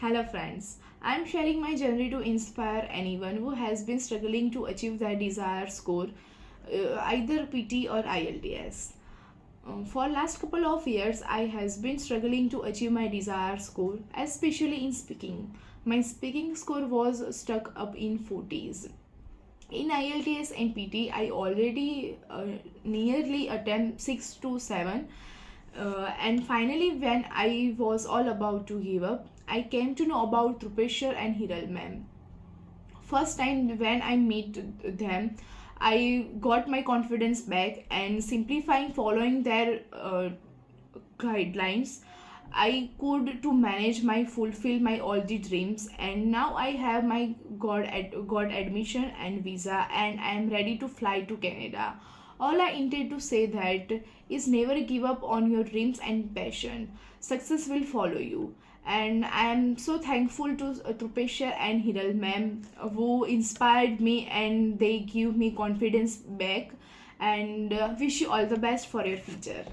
Hello, friends. I'm sharing my journey to inspire anyone who has been struggling to achieve their desired score, either PT or IELTS. For last couple of years, I has been struggling to achieve my desired score, especially in speaking. My speaking score was stuck up in 40s. In IELTS and PT, I already nearly attempt 6 to 7, and finally, when I was all about to give up, I came to know about Trupeshwar and Hiral ma'am. First time when I meet them, I got my confidence back, and simplifying following their guidelines, I could to manage my fulfill my all the dreams, and now I have my got admission and visa, and I am ready to fly to Canada. All I intend to say that is never give up on your dreams and passion. Success will follow you. And I am so thankful to Trupeshwar and Hiral ma'am who inspired me, and they give me confidence back, and wish you all the best for your future.